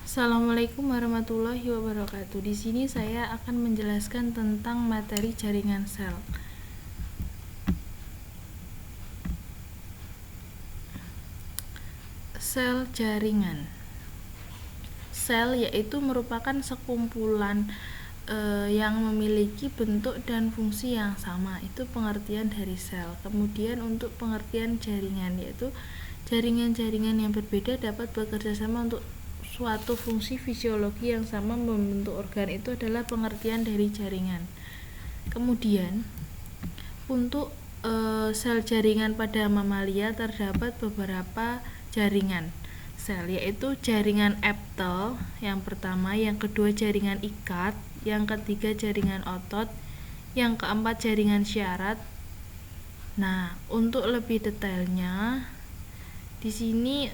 Assalamualaikum warahmatullahi wabarakatuh. Di sini saya akan menjelaskan tentang materi jaringan sel. Sel jaringan. Sel yaitu merupakan sekumpulan yang memiliki bentuk dan fungsi yang sama. Itu pengertian dari sel. Kemudian untuk pengertian jaringan, yaitu jaringan-jaringan yang berbeda dapat bekerja sama untuk suatu fungsi fisiologi yang sama membentuk organ. Itu adalah pengertian dari jaringan. Kemudian untuk sel jaringan pada mamalia terdapat beberapa jaringan sel, yaitu jaringan eptel yang pertama, yang kedua jaringan ikat, yang ketiga jaringan otot, yang keempat jaringan syarat. Nah, untuk lebih detailnya di sini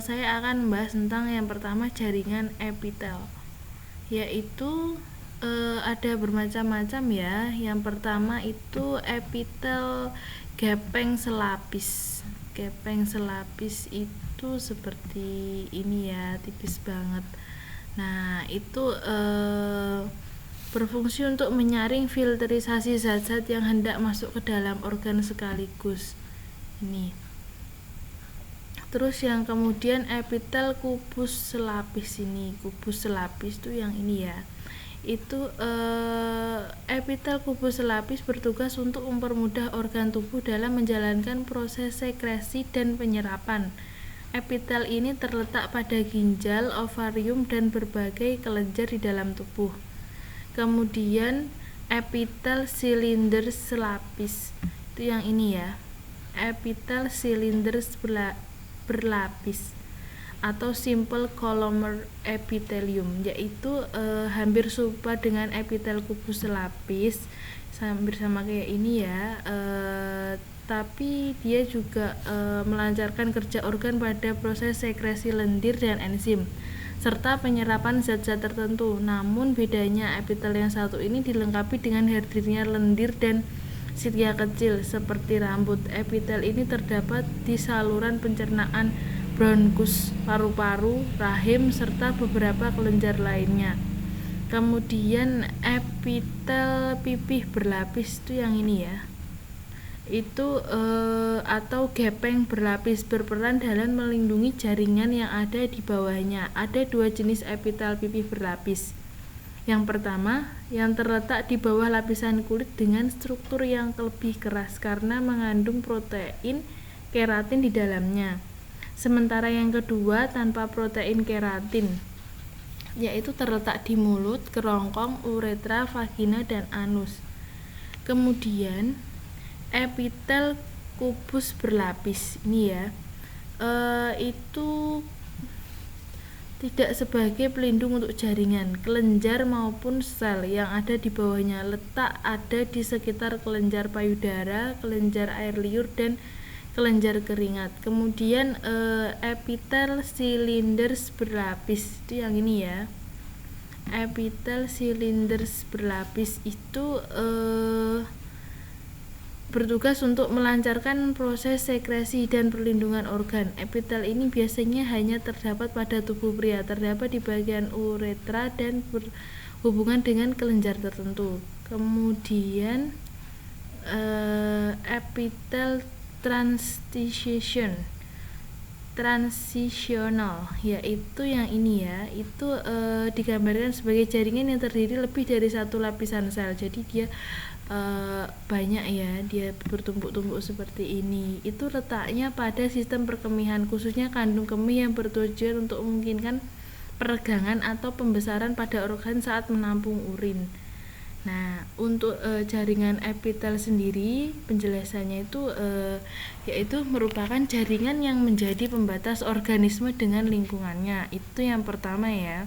saya akan membahas tentang yang pertama jaringan epitel, yaitu ada bermacam-macam ya. Yang pertama itu epitel gepeng selapis. Gepeng selapis itu seperti ini ya, tipis banget. Nah, itu berfungsi untuk menyaring filterisasi zat-zat yang hendak masuk ke dalam organ sekaligus. Ini. Terus yang kemudian epitel kubus selapis ini. Kubus selapis itu yang ini ya. Itu epitel kubus selapis bertugas untuk mempermudah organ tubuh dalam menjalankan proses sekresi dan penyerapan. Epitel ini terletak pada ginjal, ovarium, dan berbagai kelenjar di dalam tubuh. Kemudian epitel silinder selapis itu yang ini ya. Epitel silinder berlapis atau simple columnar epithelium, yaitu hampir serupa dengan epitel kubus selapis, hampir sama kayak ini ya, tapi dia juga melancarkan kerja organ pada proses sekresi lendir dan enzim serta penyerapan zat-zat tertentu. Namun bedanya epitel yang satu ini dilengkapi dengan hadirnya lendir dan silia kecil seperti rambut. Epitel ini terdapat di saluran pencernaan, bronkus, paru-paru, rahim, serta beberapa kelenjar lainnya. Kemudian epitel pipih berlapis itu yang ini ya. Itu atau gepeng berlapis berperan dalam melindungi jaringan yang ada di bawahnya. Ada dua jenis epitel pipih berlapis. Yang pertama, yang terletak di bawah lapisan kulit dengan struktur yang lebih keras karena mengandung protein keratin di dalamnya. Sementara yang kedua tanpa protein keratin, yaitu terletak di mulut, kerongkong, uretra, vagina, dan anus. Kemudian epitel kubus berlapis ini ya, itu tidak sebagai pelindung untuk jaringan, kelenjar maupun sel yang ada di bawahnya. Letak ada di sekitar kelenjar payudara, kelenjar air liur, dan kelenjar keringat. Kemudian epitel silinders berlapis itu yang ini ya. Epitel silinders berlapis itu bertugas untuk melancarkan proses sekresi dan perlindungan organ. Epitel ini biasanya hanya terdapat pada tubuh pria, terdapat di bagian uretra dan berhubungan dengan kelenjar tertentu. Kemudian epitel transisional, yaitu yang ini ya. Itu digambarkan sebagai jaringan yang terdiri lebih dari satu lapisan sel. Jadi dia banyak ya, dia bertumpuk-tumpuk seperti ini. Itu letaknya pada sistem perkemihan, khususnya kandung kemih yang bertujuan untuk memungkinkan peregangan atau pembesaran pada organ saat menampung urin. Nah, untuk jaringan epitel sendiri penjelasannya itu yaitu merupakan jaringan yang menjadi pembatas organisme dengan lingkungannya. Itu yang pertama ya.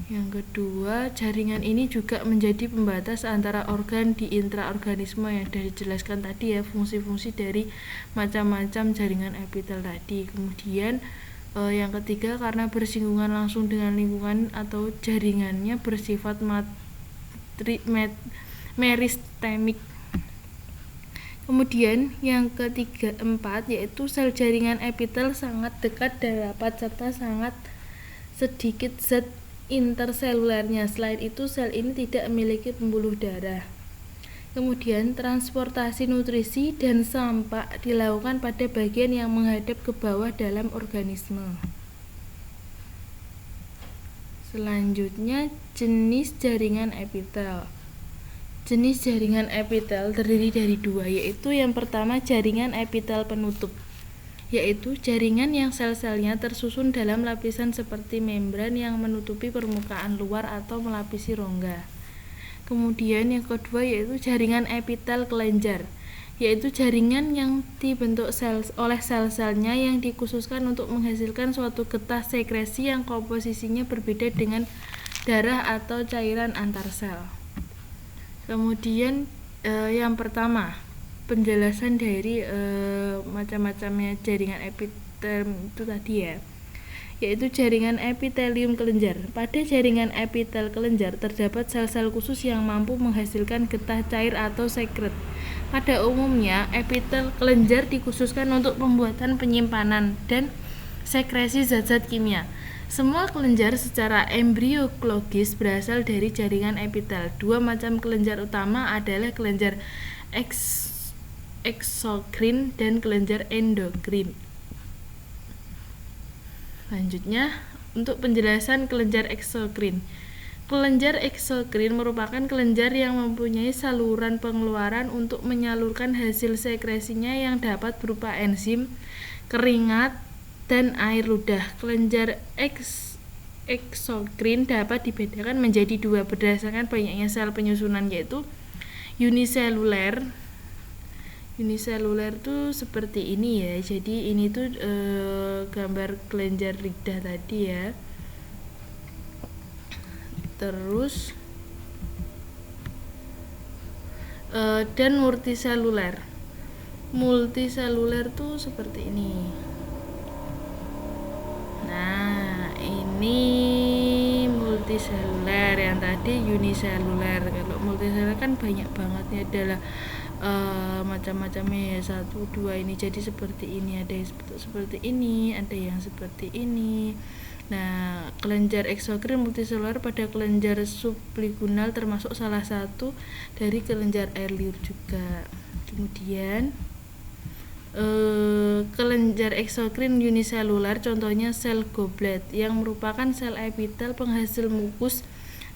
Yang kedua, jaringan ini juga menjadi pembatas antara organ di intraorganisme yang sudah dijelaskan tadi ya, fungsi-fungsi dari macam-macam jaringan epitel tadi. Kemudian yang ketiga, karena bersinggungan langsung dengan lingkungan atau jaringannya bersifat meristemik. Kemudian yang keempat yaitu sel jaringan epitel sangat dekat dan rapat serta sangat sedikit zat interselulernya. Selain itu, sel ini tidak memiliki pembuluh darah. Kemudian, transportasi nutrisi dan sampah dilakukan pada bagian yang menghadap ke bawah dalam organisme. Selanjutnya, jenis jaringan epitel. Jenis jaringan epitel terdiri dari dua, yaitu yang pertama jaringan epitel penutup, yaitu jaringan yang sel-selnya tersusun dalam lapisan seperti membran yang menutupi permukaan luar atau melapisi rongga. Kemudian yang kedua yaitu jaringan epitel kelenjar, yaitu jaringan yang dibentuk oleh sel-selnya yang dikhususkan untuk menghasilkan suatu getah sekresi yang komposisinya berbeda dengan darah atau cairan antar sel. Kemudian yang pertama, penjelasan dari macam-macamnya jaringan epitel itu tadi ya, yaitu jaringan epitelium kelenjar. Pada jaringan epitel kelenjar terdapat sel-sel khusus yang mampu menghasilkan getah cair atau sekret. Pada umumnya, epitel kelenjar dikhususkan untuk pembuatan penyimpanan dan sekresi zat-zat kimia. Semua kelenjar secara embriologis berasal dari jaringan epitel. Dua macam kelenjar utama adalah kelenjar eksokrin dan kelenjar endokrin. Selanjutnya, untuk penjelasan kelenjar eksokrin. Kelenjar eksokrin merupakan kelenjar yang mempunyai saluran pengeluaran untuk menyalurkan hasil sekresinya yang dapat berupa enzim, keringat, dan air ludah. Kelenjar eksokrin dapat dibedakan menjadi dua berdasarkan banyaknya sel penyusunan, yaitu uniseluler. Uniseluler tuh seperti ini ya. Jadi ini tuh gambar kelenjar lidah tadi ya. Terus dan multiseluler. Multiseluler tuh seperti ini. Nah, ini multiseluler, yang tadi uniseluler. Kalau multiseluler kan banyak banget ya, adalah macam-macamnya ya, 1, 2 ini. Jadi seperti ini, ada yang seperti ini, ada yang seperti ini. Nah, kelenjar eksokrin multiseluler pada kelenjar subligual termasuk salah satu dari kelenjar air liur juga. Kemudian kelenjar eksokrin uniseluler contohnya sel goblet yang merupakan sel epitel penghasil mukus.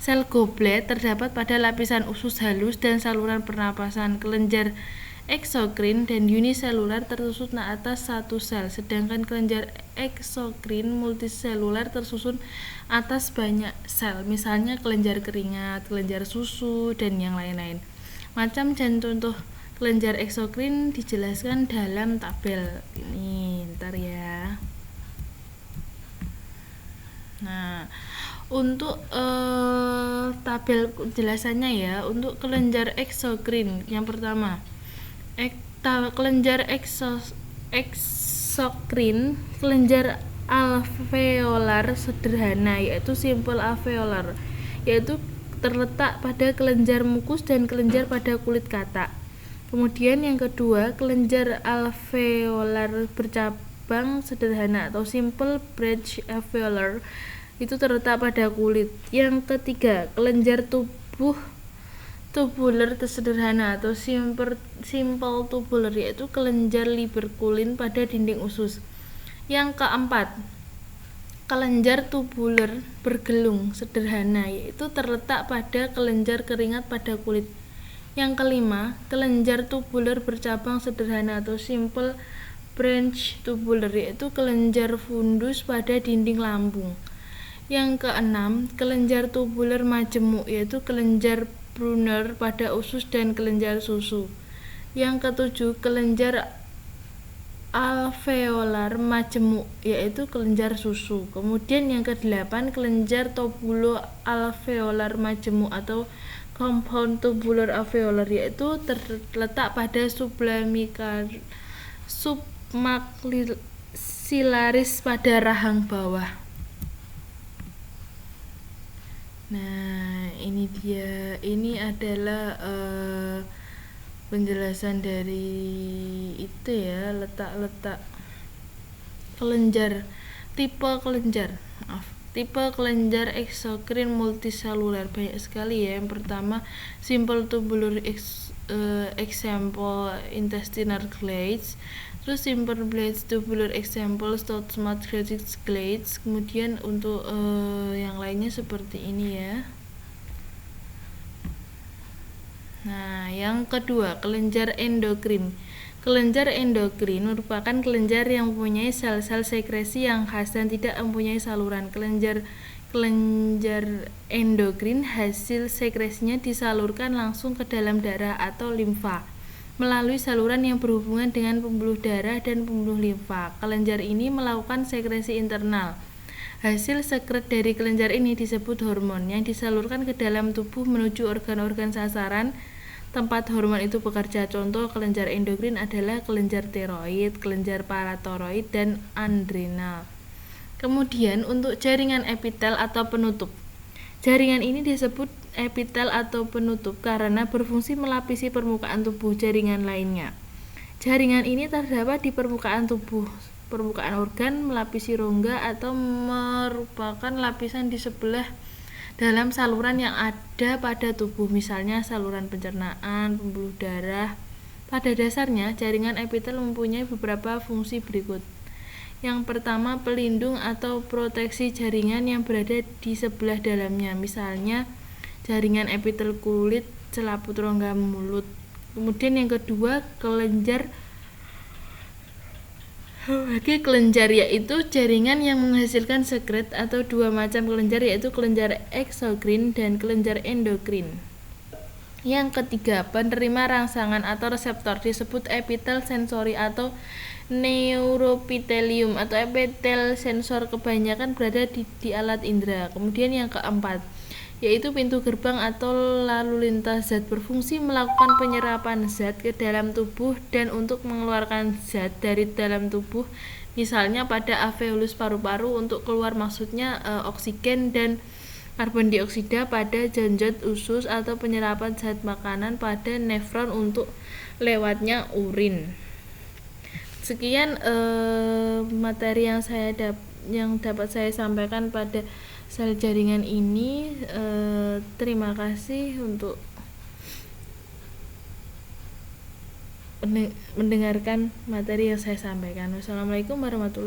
Sel goblet terdapat pada lapisan usus halus dan saluran pernapasan. Kelenjar eksokrin dan uniseluler tersusun atas satu sel, sedangkan kelenjar eksokrin multiseluler tersusun atas banyak sel, misalnya kelenjar keringat, kelenjar susu, dan yang lain-lain. Macam dan contoh kelenjar eksokrin dijelaskan dalam tabel ini, ntar ya. Nah, untuk tabel penjelasannya ya, untuk kelenjar eksokrin yang pertama, kelenjar eksokrin kelenjar alveolar sederhana, yaitu simple alveolar, yaitu terletak pada kelenjar mukus dan kelenjar pada kulit katak. Kemudian yang kedua, kelenjar alveolar bercabang sederhana atau simple branch alveolar, itu terletak pada kulit. Yang ketiga, kelenjar tubular sederhana atau simple tubular, yaitu kelenjar liberkulin pada dinding usus. Yang keempat, kelenjar tubular bergelung sederhana, yaitu terletak pada kelenjar keringat pada kulit. Yang kelima, kelenjar tubular bercabang sederhana atau simple branch tubular, yaitu kelenjar fundus pada dinding lambung. Yang keenam, kelenjar tubular majemuk, yaitu kelenjar Brunner pada usus dan kelenjar susu. Yang ketujuh, kelenjar alveolar majemuk, yaitu kelenjar susu. Kemudian yang kedelapan, kelenjar tubulo-alveolar majemuk atau compound tubular alveolar, yaitu terletak pada submaxillaris pada rahang bawah. Nah, ini dia. Ini adalah penjelasan dari itu ya, letak-letak kelenjar, tipe kelenjar. Tipe kelenjar eksokrin multiseluler banyak sekali ya. Yang pertama, simple tubular example intestinal glands, terus simple blades tubular example stomatocratic glands. Kemudian untuk yang lainnya seperti ini ya. Nah, yang kedua, kelenjar endokrin. Kelenjar endokrin merupakan kelenjar yang mempunyai sel-sel sekresi yang khas dan tidak mempunyai saluran. Kelenjar endokrin hasil sekresinya disalurkan langsung ke dalam darah atau limfa melalui saluran yang berhubungan dengan pembuluh darah dan pembuluh limfa. Kelenjar ini melakukan sekresi internal. Hasil sekret dari kelenjar ini disebut hormon yang disalurkan ke dalam tubuh menuju organ-organ sasaran tempat hormon itu bekerja. Contoh kelenjar endokrin adalah kelenjar tiroid, kelenjar paratoroid, dan adrenal. Kemudian untuk jaringan epitel atau penutup. Jaringan ini disebut epitel atau penutup karena berfungsi melapisi permukaan tubuh jaringan lainnya. Jaringan ini terdapat di permukaan tubuh, permukaan organ, melapisi rongga, atau merupakan lapisan di sebelah dalam saluran yang ada pada tubuh, misalnya saluran pencernaan, pembuluh darah. Pada dasarnya, jaringan epitel mempunyai beberapa fungsi berikut. Yang pertama, pelindung atau proteksi jaringan yang berada di sebelah dalamnya, misalnya jaringan epitel kulit, selaput rongga mulut. Kemudian yang kedua, kelenjar yaitu jaringan yang menghasilkan sekret atau dua macam kelenjar, yaitu kelenjar eksokrin dan kelenjar endokrin. Yang ketiga, penerima rangsangan atau reseptor disebut epitel sensori atau neuropitelium atau epitel sensor kebanyakan berada di alat indera. Kemudian yang keempat, yaitu pintu gerbang atau lalu lintas zat, berfungsi melakukan penyerapan zat ke dalam tubuh dan untuk mengeluarkan zat dari dalam tubuh, misalnya pada alveolus paru-paru untuk keluar, maksudnya oksigen dan karbon dioksida, pada genjot usus, atau penyerapan zat makanan pada nefron untuk lewatnya urin. Sekian materi yang dapat saya sampaikan pada sel jaringan ini. Terima kasih untuk mendengarkan materi yang saya sampaikan. Wassalamualaikum warahmatullahi wabarakatuh.